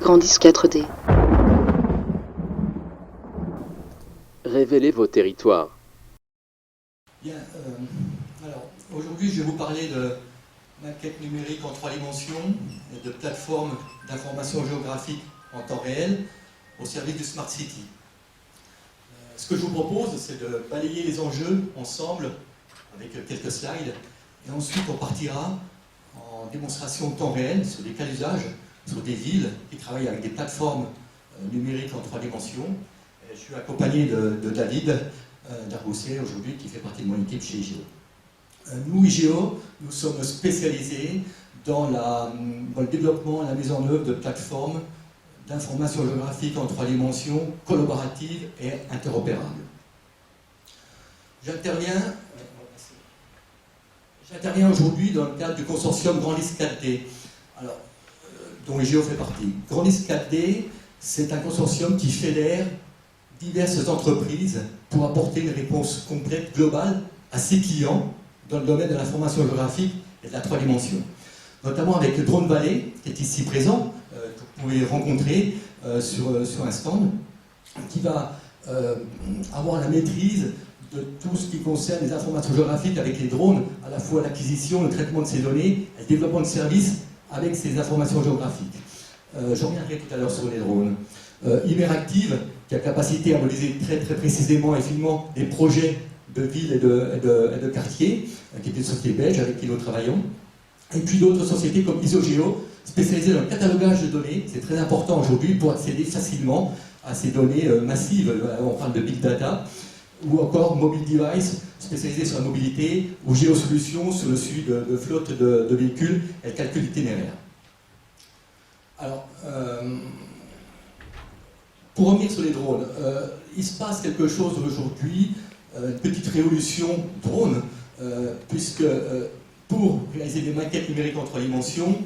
Grandis 4D. Révélez vos territoires. Bien, alors aujourd'hui je vais vous parler de maquettes numériques en 3 dimensions et de plateformes d'information géographique en temps réel au service du Smart City. Ce que je vous propose, c'est de balayer les enjeux ensemble avec quelques slides et ensuite on partira en démonstration temps réel sur des cas d'usage, sur des villes qui travaillent avec des plateformes numériques en 3 dimensions. Et je suis accompagné de David Darbousset aujourd'hui qui fait partie de mon équipe chez IGEO. Nous, IGEO, nous sommes spécialisés dans le développement et la mise en œuvre de plateformes d'information géographique en 3 dimensions, collaboratives et interopérables. J'interviens aujourd'hui dans le cadre du consortium Grandis 4D, dont IGEO fait partie. Grandis 4D, c'est un consortium qui fédère diverses entreprises pour apporter une réponse complète, globale, à ses clients dans le domaine de l'information géographique et de la 3 dimensions. Notamment avec le Drone Valley, qui est ici présent, que vous pouvez rencontrer sur un stand, qui va avoir la maîtrise de tout ce qui concerne les informations géographiques avec les drones, à la fois l'acquisition, le traitement de ces données, et le développement de services avec ces informations géographiques. Je reviendrai tout à l'heure sur les drones. Imeractive, qui a capacité à modéliser très précisément et finement des projets de villes et de quartiers, qui est une société belge avec qui nous travaillons. Et puis d'autres sociétés comme Isogeo, spécialisées dans le catalogage de données. C'est très important aujourd'hui pour accéder facilement à ces données massives. On parle de big data. Ou encore Mobile Device, spécialisé sur la mobilité, ou Géosolutions sur le suivi de flotte de véhicules et le calcul itinéraire. Alors, pour revenir sur les drones, il se passe quelque chose aujourd'hui, une petite révolution drone, puisque pour réaliser des maquettes numériques en 3 dimensions,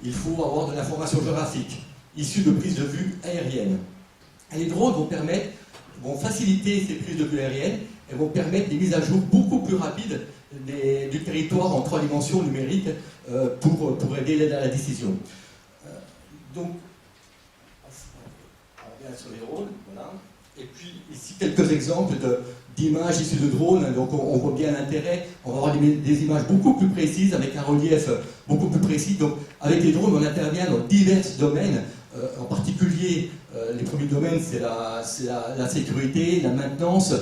il faut avoir de l'information géographique, issue de prises de vue aériennes. Et les drones vont faciliter ces prises de vue aériennes et vont permettre des mises à jour beaucoup plus rapides du territoire en 3 dimensions numériques pour aider à la décision. Donc, on revient sur les drones, voilà. Et puis ici quelques exemples d'images issues de drones, donc on voit bien l'intérêt, on va avoir des images beaucoup plus précises, avec un relief beaucoup plus précis. Donc avec les drones, on intervient dans divers domaines, en particulier les premiers domaines, c'est la sécurité, la maintenance,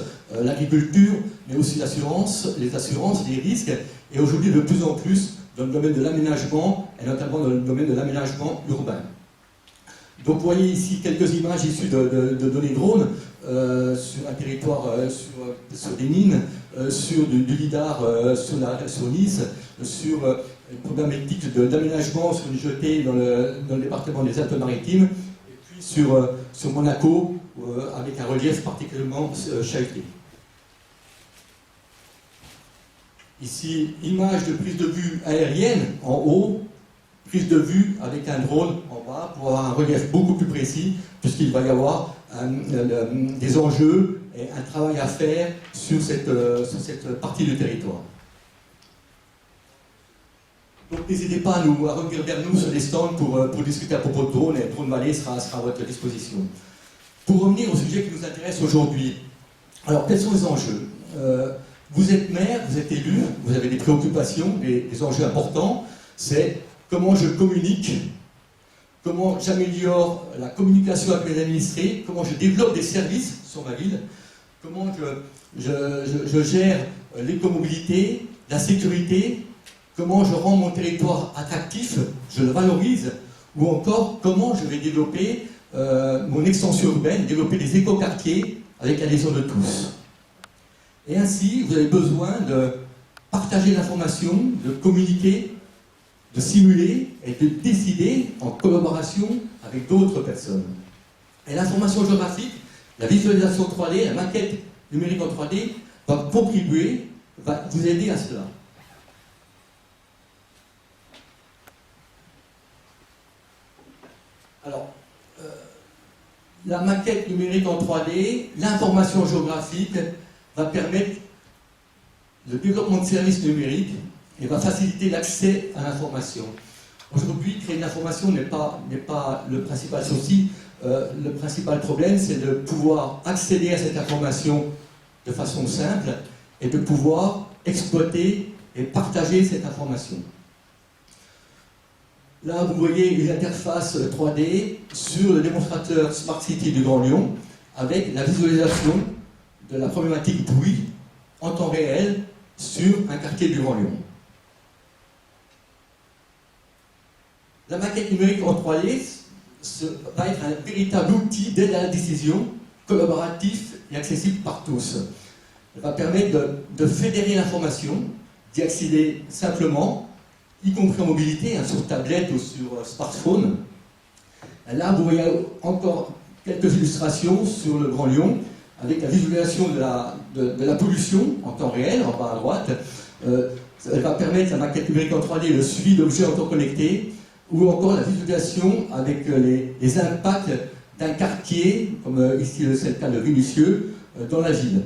l'agriculture, mais aussi l'assurance, les assurances, les risques, et aujourd'hui de plus en plus dans le domaine de l'aménagement, et notamment dans le domaine de l'aménagement urbain. Donc vous voyez ici quelques images issues de données drones sur un territoire, sur des mines, sur du lidar sur Nice, sur une problématique d'aménagement sur une jetée dans le département des Alpes-Maritimes, et puis sur Monaco, avec un relief particulièrement chahuté. Ici, image de prise de vue aérienne en haut, prise de vue avec un drone en bas pour avoir un relief beaucoup plus précis, puisqu'il va y avoir des enjeux et un travail à faire sur cette partie du territoire. Donc n'hésitez pas à revenir vers nous sur les stands pour discuter à propos de drone, et Drone Valley sera à votre disposition. Pour revenir au sujet qui nous intéresse aujourd'hui, alors quels sont les enjeux ? Vous êtes maire, vous êtes élu, vous avez des préoccupations, des enjeux importants, c'est comment je communique, comment j'améliore la communication avec mes administrés, comment je développe des services sur ma ville, comment je gère l'écomobilité, la sécurité, comment je rends mon territoire attractif, je le valorise, ou encore comment je vais développer mon extension urbaine, développer des écoquartiers avec l'adhésion de tous. Et ainsi, vous avez besoin de partager l'information, de communiquer, de simuler et de décider en collaboration avec d'autres personnes. Et l'information géographique, la visualisation 3D, la maquette numérique en 3D va contribuer, va vous aider à cela. Alors, la maquette numérique en 3D, l'information géographique va permettre le développement de services numériques et va faciliter l'accès à l'information. Aujourd'hui, créer de l'information n'est pas le principal souci. Le principal problème, c'est de pouvoir accéder à cette information de façon simple et de pouvoir exploiter et partager cette information. Là, vous voyez une interface 3D sur le démonstrateur Smart City du Grand Lyon avec la visualisation de la problématique bruit en temps réel sur un quartier du Grand Lyon. La maquette numérique en 3D va être un véritable outil d'aide à la décision, collaboratif et accessible par tous. Elle va permettre de fédérer l'information, d'y accéder simplement, y compris en mobilité, hein, sur tablette ou sur smartphone. Là, vous voyez encore quelques illustrations sur le Grand Lyon, avec la visualisation de la pollution en temps réel, en bas à droite. Elle va permettre, la maquette numérique en 3D, le suivi d'objets interconnectés, ou encore la visualisation avec les impacts d'un quartier, comme ici c'est le cas de Vénissieux, dans la ville.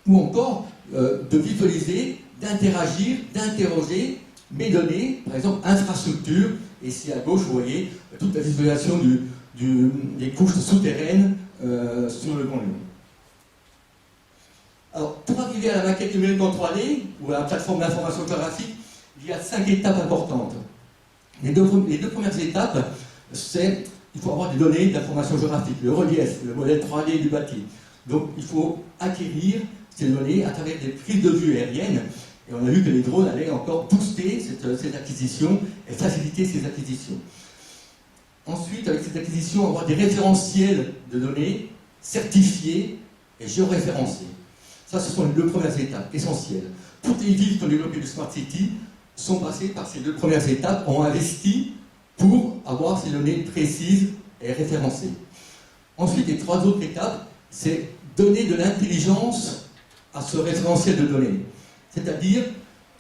Ou encore de visualiser, d'interagir, d'interroger mes données, par exemple infrastructure, et ici à gauche vous voyez toute la visualisation des couches souterraines sur le Grand Lyon. Alors, pour arriver à la maquette numérique en 3D, ou à la plateforme d'information géographique, il y a 5 étapes importantes. Les deux premières étapes, c'est qu'il faut avoir des données d'information géographique, le relief, le modèle 3D du bâti. Donc il faut acquérir ces données à travers des prises de vue aériennes. Et on a vu que les drones allaient encore booster cette acquisition et faciliter ces acquisitions. Ensuite, avec cette acquisition, avoir des référentiels de données certifiés et géoréférencés. Ça, ce sont les deux premières étapes essentielles. Toutes les villes qui ont développé le Smart City sont passées par ces deux premières étapes, ont investi pour avoir ces données précises et référencées. Ensuite, les 3 autres étapes, c'est donner de l'intelligence à ce référentiel de données. C'est-à-dire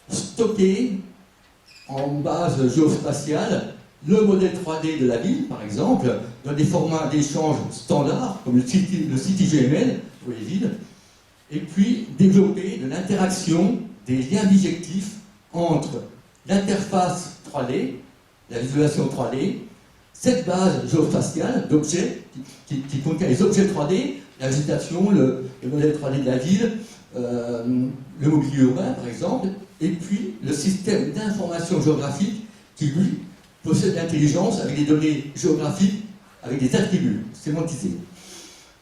stocker en base géospatiale le modèle 3D de la ville, par exemple, dans des formats d'échange standards, comme le CityGML pour les villes, et puis développer de l'interaction, des liens bijectifs entre l'interface 3D, la visualisation 3D, cette base géospatiale d'objets qui contient les objets 3D, la végétation, le modèle 3D de la ville, le mobilier urbain par exemple, et puis le système d'information géographique qui lui possède l'intelligence avec des données géographiques, avec des attributs sémantisés.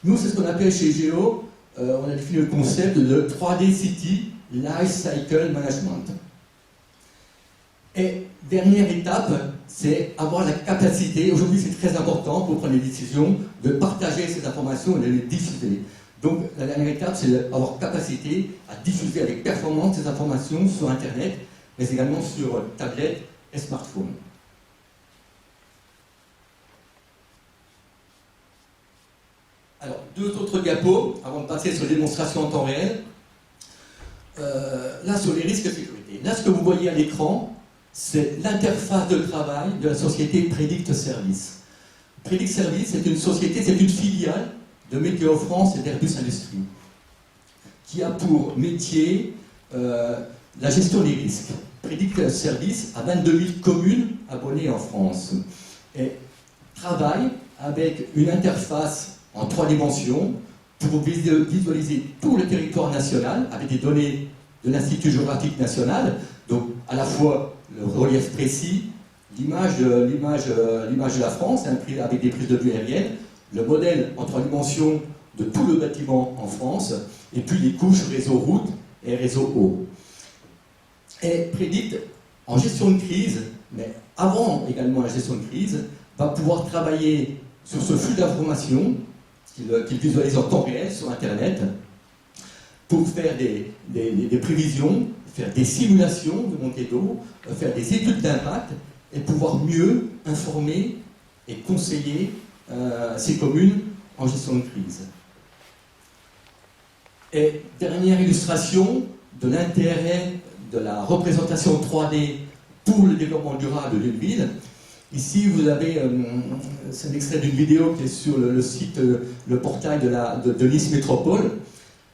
Nous, c'est ce qu'on appelle chez Géo, on a défini le concept de 3D City Life Cycle Management. Et dernière étape, c'est avoir la capacité, aujourd'hui c'est très important pour prendre des décisions, de partager ces informations et de les diffuser. Donc la dernière étape, c'est d'avoir capacité à diffuser avec performance ces informations sur Internet, mais également sur tablette et smartphone. Alors, 2 autres diapos, avant de passer sur les démonstrations en temps réel. Là, sur les risques de sécurité. Là, ce que vous voyez à l'écran, c'est l'interface de travail de la société Predict Service. Predict Service, c'est une société, c'est une filiale de Météo France et d'Airbus Industrie, qui a pour métier la gestion des risques. Predict Service a 22 000 communes abonnées en France et travaille avec une interface en 3 dimensions pour visualiser tout le territoire national avec des données de l'Institut géographique national, donc à la fois le relief précis, l'image de la France avec des prises de vue aériennes, le modèle en 3 dimensions de tout le bâtiment en France, et puis les couches réseau route et réseau eau. Et Predict, en gestion de crise, mais avant également la gestion de crise, va pouvoir travailler sur ce flux d'informations qu'il visualise en temps réel sur Internet pour faire des prévisions, faire des simulations de montée d'eau, faire des études d'impact et pouvoir mieux informer et conseiller ces communes en gestion de crise. Et dernière illustration de l'intérêt de la représentation 3D pour le développement durable d'une ville. Ici, vous avez, c'est un extrait d'une vidéo qui est sur le site, le portail de Nice Métropole.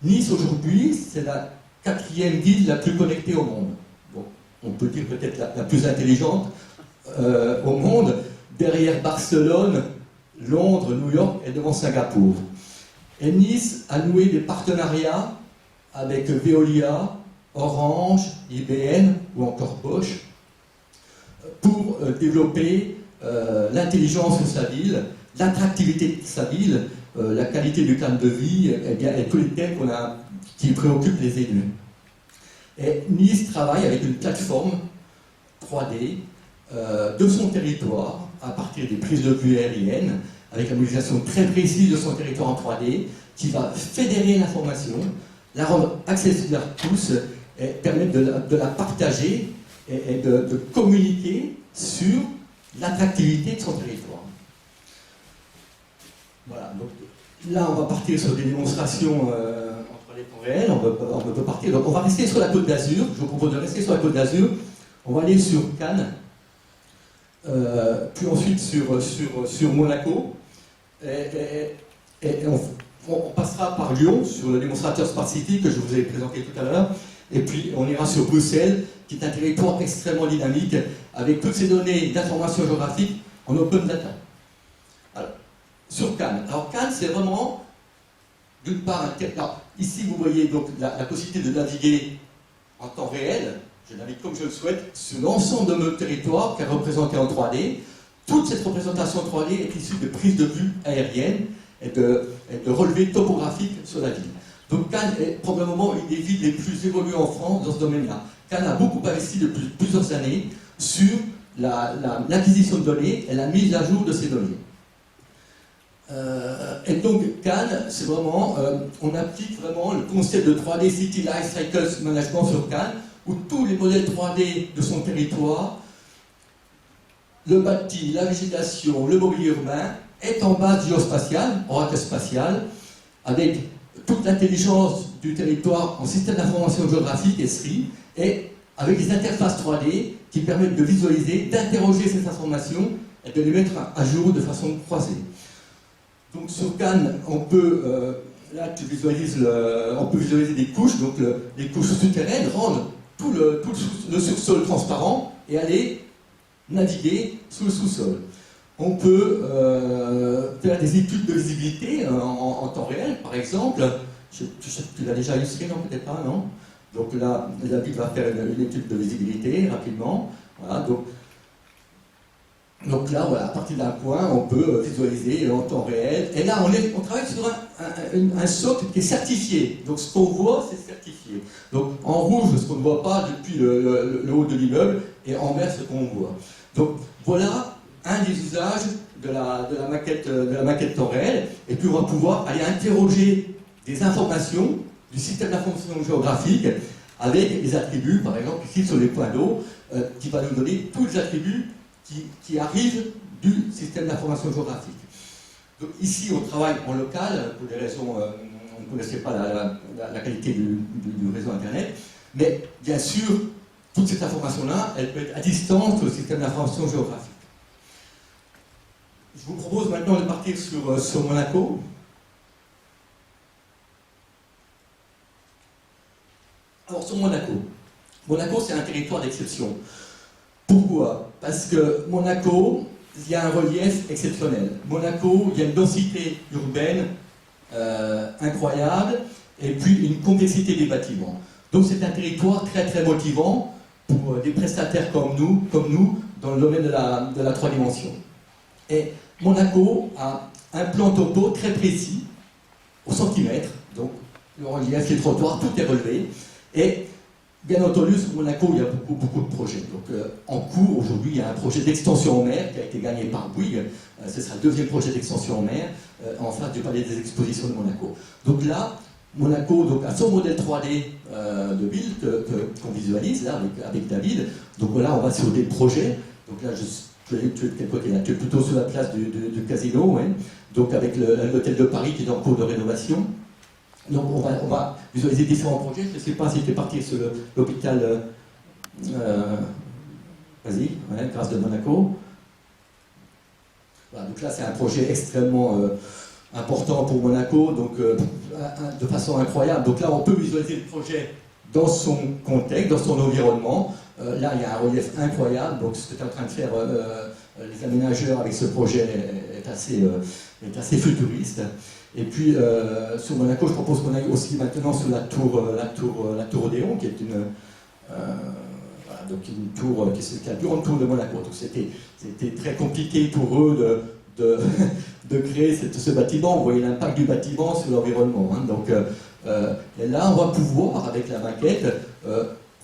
Nice, aujourd'hui, c'est la 4e ville la plus connectée au monde. Bon, on peut dire peut-être la plus intelligente. au monde, derrière Barcelone, Londres, New York et devant Singapour. Et Nice a noué des partenariats avec Veolia, Orange, IBM ou encore Bosch pour développer l'intelligence de sa ville, l'attractivité de sa ville, la qualité du cadre de vie et tous les thèmes qui préoccupent les élus. Et Nice travaille avec une plateforme 3D de son territoire à partir des prises de vue aériennes, avec la modélisation très précise de son territoire en 3D, qui va fédérer l'information, la rendre accessible à tous et permettre de la partager et de communiquer sur l'attractivité de son territoire. Voilà, donc là on va partir sur des démonstrations entre les temps réels, on peut partir. Donc on va rester sur la Côte d'Azur, je vous propose de rester sur la Côte d'Azur, on va aller sur Cannes, puis ensuite sur Monaco, et on passera par Lyon, sur le démonstrateur Smart City que je vous ai présenté tout à l'heure, et puis on ira sur Bruxelles, qui est un territoire extrêmement dynamique, avec toutes ces données d'information géographique en open data. Alors, sur Cannes. Alors Cannes, c'est vraiment, d'une part, alors, ici vous voyez donc la possibilité de naviguer en temps réel, je navigue comme je le souhaite, sur l'ensemble de mon territoire qui est représenté en 3D. Toute cette représentation 3D est issue de prises de vue aériennes et de relevés topographiques sur la ville. Donc Cannes est probablement une des villes les plus évoluées en France dans ce domaine-là. Cannes a beaucoup investi depuis plusieurs années sur l'acquisition de données et la mise à jour de ces données. Et donc Cannes, c'est vraiment, on applique vraiment le concept de 3D City Life Cycle Management sur Cannes, où tous les modèles 3D de son territoire, le bâti, la végétation, le mobilier urbain, est en base géospatiale, oracle spatial, avec toute l'intelligence du territoire en système d'information géographique, SRI, et avec des interfaces 3D qui permettent de visualiser, d'interroger ces informations et de les mettre à jour de façon croisée. Donc sur Cannes, on peut, là tu visualises on peut visualiser des couches, donc les couches souterraines rendent tout le sous-sol transparent et aller naviguer sous le sous-sol. On peut faire des études de visibilité en temps réel, par exemple. Tu l'as déjà illustré, non? Peut-être pas, non? Donc là, David va faire une étude de visibilité rapidement. Voilà, donc là, voilà, à partir d'un point, on peut visualiser en temps réel. Et là, on travaille sur un socle qui est certifié. Donc ce qu'on voit, c'est certifié. Donc en rouge, ce qu'on ne voit pas depuis le haut de l'immeuble, et en vert, ce qu'on voit. Donc voilà un des usages de la maquette temps réel. Et puis on va pouvoir aller interroger des informations du système d'information géographique avec des attributs, par exemple ici sur les points d'eau, qui va nous donner tous les attributs qui arrivent du système d'information géographique. Donc ici, on travaille en local, pour des raisons, on ne connaissait pas la qualité du réseau Internet, mais bien sûr, toute cette information-là, elle peut être à distance sur le système d'information géographique. Je vous propose maintenant de partir sur Monaco. Alors sur Monaco. Monaco, c'est un territoire d'exception. Pourquoi? Parce que Monaco, il y a un relief exceptionnel. Monaco, il y a une densité urbaine incroyable et puis une complexité des bâtiments. Donc c'est un territoire très très motivant pour des prestataires comme nous dans le domaine de la 3 dimensions. Et Monaco a un plan topo très précis, au centimètre, donc le relief, les trottoirs, tout est relevé. Et bien entendu, sur Monaco, il y a beaucoup de projets. Donc, en cours, aujourd'hui, il y a un projet d'extension en mer qui a été gagné par Bouygues. Ce sera le 2e projet d'extension en mer, en face du palais des expositions de Monaco. Donc là, Monaco donc, a son modèle 3D de ville qu'on visualise là, avec David. Donc voilà, on va sur des projets. Donc là, tu es de quel côté là? Tu es plutôt sur la place du casino, ouais. Donc avec l'hôtel de Paris qui est en cours de rénovation. Donc on va visualiser différents projets. Je ne sais pas si tu es parti sur l'hôpital vas-y, ouais, grâce de Monaco. Voilà, donc là c'est un projet extrêmement important pour Monaco, donc de façon incroyable. Donc là on peut visualiser le projet dans son contexte, dans son environnement. Là, il y a un relief incroyable, donc ce que tu es en train de faire, les aménageurs avec ce projet est assez futuriste. Et puis, sur Monaco, je propose qu'on aille aussi maintenant sur la tour Odéon, qui est voilà, donc une tour qui est la plus grande tour de Monaco. Donc c'était très compliqué pour eux de créer ce bâtiment. Vous voyez l'impact du bâtiment sur l'environnement. Hein. Donc et là, on va pouvoir, avec la maquette,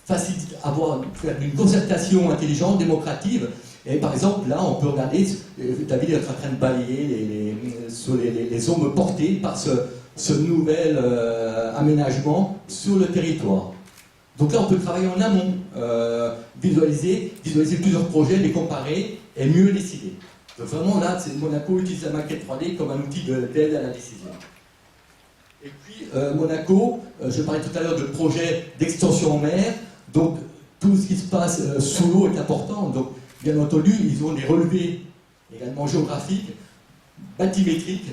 faire une concertation intelligente, démocratique. Et par exemple, là, on peut regarder, David est en train de balayer les ombres portées par ce nouvel aménagement sur le territoire. Donc là, on peut travailler en amont, visualiser plusieurs projets, les comparer et mieux décider. Donc vraiment, là, Monaco utilise la maquette 3D comme un outil d'aide à la décision. Et puis, Monaco, je parlais tout à l'heure de projet d'extension en mer, donc tout ce qui se passe sous l'eau est important. Donc, bien entendu, ils ont des relevés également géographiques, bathymétriques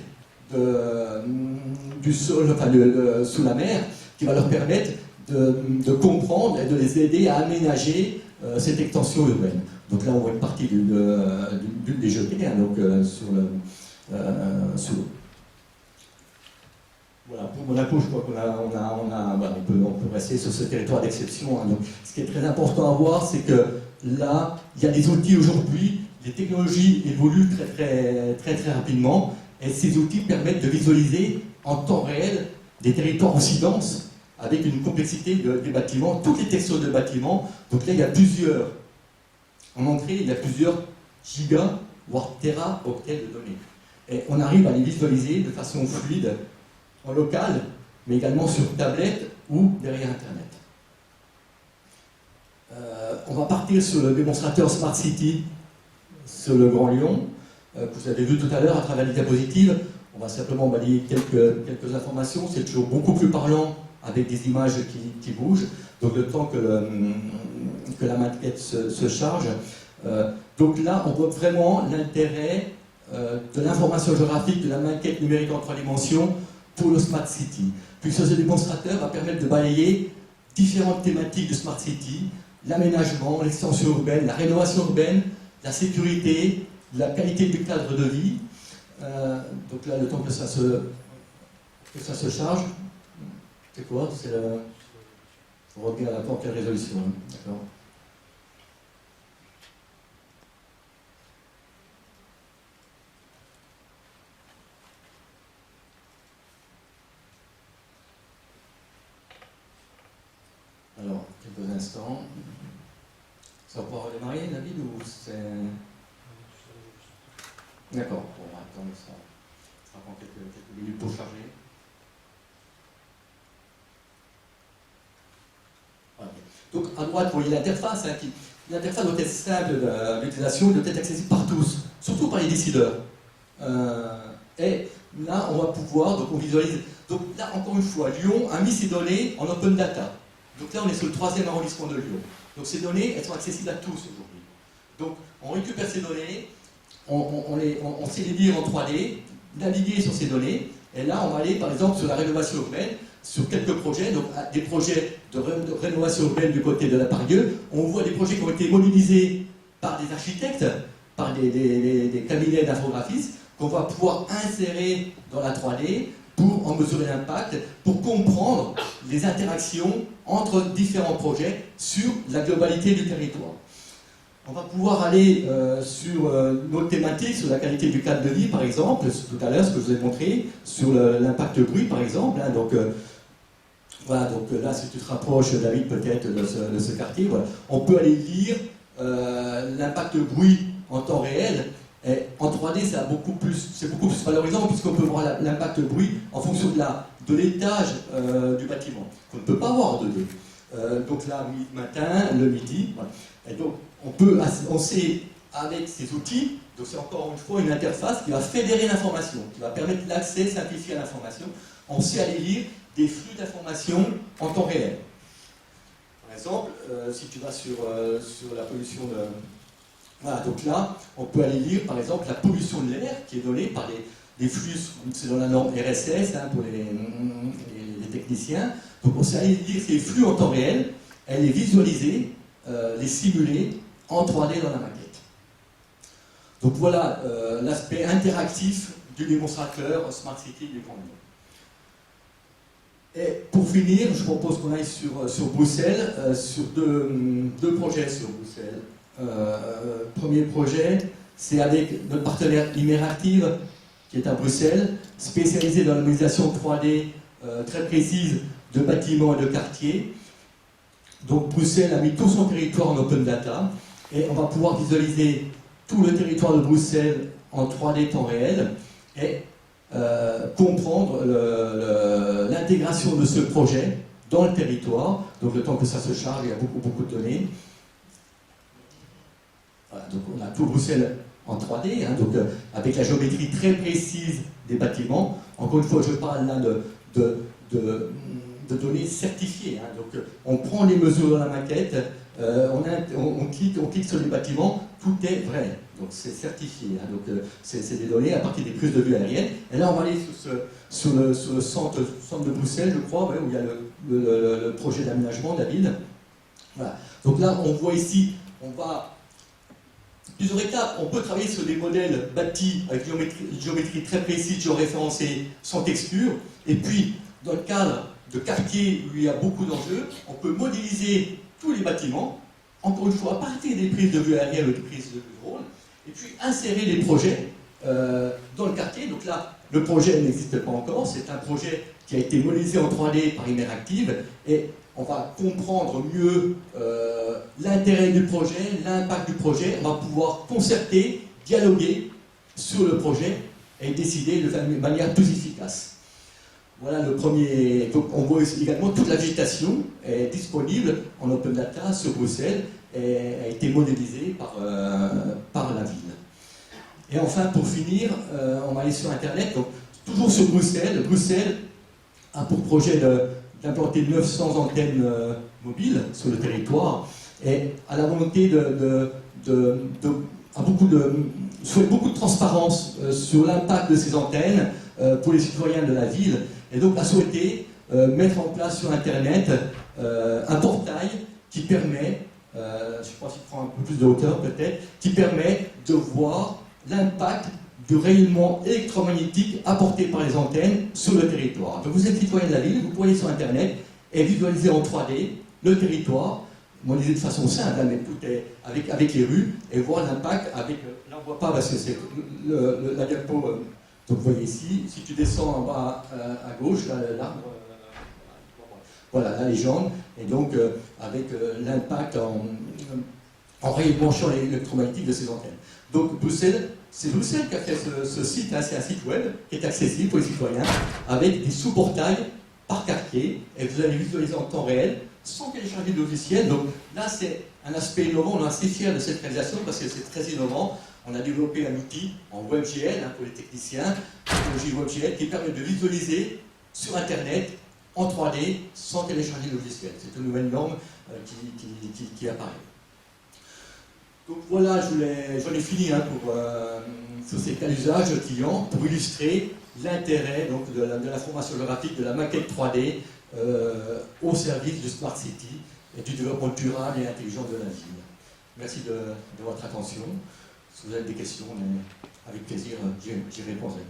du sol, enfin sous la mer, qui va leur permettre de comprendre et de les aider à aménager cette extension urbaine. Donc là, on voit une partie d'une des jetées, hein, donc sous l'eau. Voilà, pour Monaco, je crois on peut rester sur ce territoire d'exception. Hein. Donc, ce qui est très important à voir, c'est que là, il y a des outils aujourd'hui, les technologies évoluent très rapidement, et ces outils permettent de visualiser en temps réel des territoires aussi denses, avec une complexité des bâtiments, toutes les textures de bâtiments. Donc là, il y a plusieurs, en entrée, il y a plusieurs gigas, voire téraoctets de données. Et on arrive à les visualiser de façon fluide, en local, mais également sur tablette ou derrière Internet. On va partir sur le démonstrateur Smart City sur le Grand Lyon, que vous avez vu tout à l'heure à travers les diapositives. On va simplement balayer quelques informations. C'est toujours beaucoup plus parlant avec des images qui bougent. Donc le temps que la maquette se charge. Donc là, on voit vraiment l'intérêt de l'information géographique de la maquette numérique en 3 dimensions pour le Smart City. Puisque ce démonstrateur va permettre de balayer différentes thématiques de Smart City, l'aménagement, l'extension urbaine, la rénovation urbaine, la sécurité, la qualité du cadre de vie. Donc là, le temps que ça se charge, c'est quoi? C'est le... On revient à la porte de résolution. Hein. D'accord. Alors, quelques instants. Ça va pouvoir redémarrer, David, ou c'est... D'accord, on va attendre ça. Ça prend quelques minutes pour charger. Voilà. Donc, à droite, vous voyez l'interface. Hein, l'interface doit être simple d'utilisation, doit être accessible par tous, surtout par les décideurs. Et là, on va pouvoir, donc on visualise. Donc là, encore une fois, Lyon a mis ses données en open data. Donc là, on est sur le 3e arrondissement de Lyon. Donc ces données, elles sont accessibles à tous aujourd'hui. Donc on récupère ces données, on sait les lire en 3D, naviguer sur ces données, et là, on va aller, par exemple, sur la rénovation urbaine, sur quelques projets, donc des projets de rénovation urbaine du côté de la Pardieu. On voit des projets qui ont été modélisés par des architectes, par des cabinets d'infographistes, qu'on va pouvoir insérer dans la 3D pour en mesurer l'impact, pour comprendre les interactions entre différents projets sur la globalité du territoire. On va pouvoir aller sur nos thématiques, sur la qualité du cadre de vie, par exemple, tout à l'heure, ce que je vous ai montré, sur l'impact bruit, par exemple. Hein, donc, voilà, donc là, si tu te rapproches, David, peut-être de ce quartier, voilà, on peut aller lire l'impact bruit en temps réel. Et en 3D, c'est beaucoup plus valorisant, puisqu'on peut voir l'impact bruit en fonction de l'étage du bâtiment, qu'on ne peut pas voir en 2D. Donc là, matin, le midi, voilà. Et donc, on sait, avec ces outils, donc c'est encore une fois une interface qui va fédérer l'information, qui va permettre l'accès simplifié à l'information. On sait aller lire des flux d'informations en temps réel. Par exemple, si tu vas sur la pollution de... Voilà, donc là, on peut aller lire, par exemple, la pollution de l'air qui est donnée par des flux, selon la norme RSS, hein, pour les techniciens. Donc on sait aller lire ces flux en temps réel, elle est visualisée les simuler en 3D dans la maquette. Donc voilà l'aspect interactif du démonstrateur Smart City du Grand Lyon. Et pour finir, je propose qu'on aille sur Bruxelles, sur deux projets sur Bruxelles. Premier projet, c'est avec notre partenaire Immeractive, qui est à Bruxelles, spécialisé dans la modélisation 3D très précise de bâtiments et de quartiers. Donc Bruxelles a mis tout son territoire en open data, et on va pouvoir visualiser tout le territoire de Bruxelles en 3D temps réel, et comprendre l'intégration de ce projet dans le territoire. Donc le temps que ça se charge, il y a beaucoup de données. Voilà, donc on a tout Bruxelles en 3D, hein, donc, avec la géométrie très précise des bâtiments. Encore une fois, je parle là de données certifiées. Hein, donc on prend les mesures dans la maquette, on clique sur les bâtiments, tout est vrai. Donc c'est certifié. Hein, donc c'est des données à partir des prises de vue aériennes. Et là, on va aller sur le centre de Bruxelles, je crois, ouais, où il y a le projet d'aménagement de la ville. Voilà. Donc là, on voit ici, on va... Plusieurs étapes, on peut travailler sur des modèles bâtis avec une géométrie très précise, géoréférencée, sans texture. Et puis, dans le cadre de quartiers où il y a beaucoup d'enjeux, on peut modéliser tous les bâtiments, encore une fois, à partir des prises de vue aériennes ou des prises de vue drone, et puis insérer les projets dans le quartier. Donc là, le projet n'existe pas encore, c'est un projet qui a été modélisé en 3D par Immeractive, et on va comprendre mieux l'intérêt du projet, l'impact du projet, on va pouvoir concerter, dialoguer sur le projet et décider de manière plus efficace. Voilà le premier. Donc on voit également toute la végétation est disponible en open data sur Bruxelles et a été modélisée par la ville. Et enfin, pour finir, on va aller sur Internet. Donc, toujours sur Bruxelles. Bruxelles a pour projet d'implanter 900 antennes mobiles sur le territoire et a la volonté souhaite beaucoup de transparence sur l'impact de ces antennes pour les citoyens de la ville, et donc a souhaité mettre en place sur Internet un portail qui permet, je pense qu'il prend un peu plus de hauteur peut-être, qui permet de voir l'impact du rayonnement électromagnétique apporté par les antennes sur le territoire. Donc vous êtes citoyen de la ville, vous pouvez aller sur Internet et visualiser en 3D le territoire, modéliser de façon simple, mais tout est avec les rues, et voir l'impact avec... Là on ne voit pas parce que c'est la diapo, donc vous voyez ici, si tu descends en bas à gauche, là l'arbre, voilà la légende, et donc avec l'impact en rayonnement champ électromagnétique de ces antennes. Donc Bruxelles, c'est Bruxelles qui a fait ce site, hein, c'est un site web qui est accessible pour les citoyens, avec des sous-portails par quartier, et vous allez visualiser en temps réel, sans télécharger de logiciel. Donc là, c'est un aspect innovant, on est assez fiers de cette réalisation parce que c'est très innovant. On a développé un outil en WebGL, hein, pour les techniciens, technologie WebGL, qui permet de visualiser sur Internet, en 3D, sans télécharger de logiciel. C'est une nouvelle norme qui apparaît. Donc voilà, j'en ai fini, hein, sur ces cas d'usage clients pour illustrer l'intérêt de la formation géographique, de la maquette 3D au service du Smart City et du développement durable et intelligent de la ville. Merci de votre attention. Si vous avez des questions, avec plaisir, j'y répondrai.